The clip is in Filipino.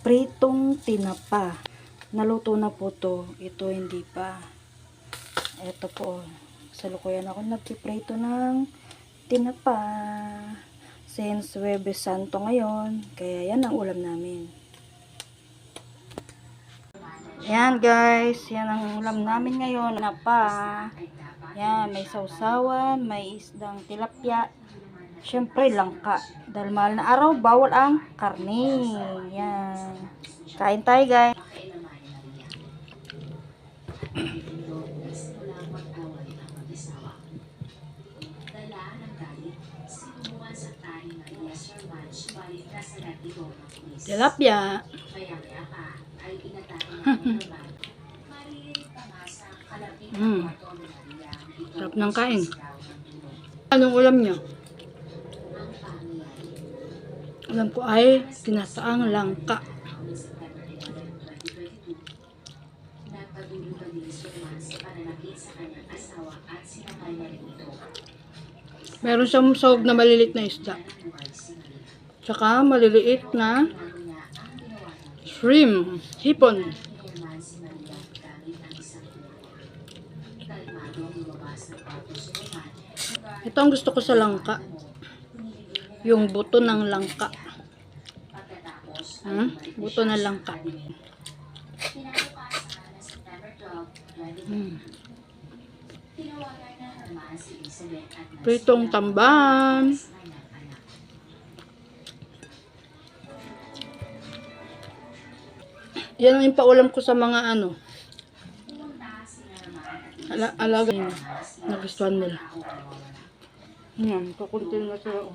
pritong tinapa. Naluto na po to. Ito hindi pa. Ito po. Salukuyan ako nagpiprito ng tinapa. Since Huwebes Santo ngayon. Kaya yan ang ulam namin. Yan guys. Yan ang ulam namin ngayon. Tinapa. Yan. May sausawan. May isdang tilapia. Siyempre langka. Dahil mahal na araw, bawal ang karne. Yan. Kain tayo guys. Tilapia. Sarap ng kain. Anong ulam niyo? Alam ko ay tinataang langka. Meron siyang sahog na maliliit na isda. Tsaka maliliit na shrimp, hipon. Ito ang gusto ko sa langka. Yung buto ng langka. Buto ng langka. Pritong tamban. Yan ang impaulam ko sa mga alaga nila. Nagustuhan nila. Yan, kukuntin na sila.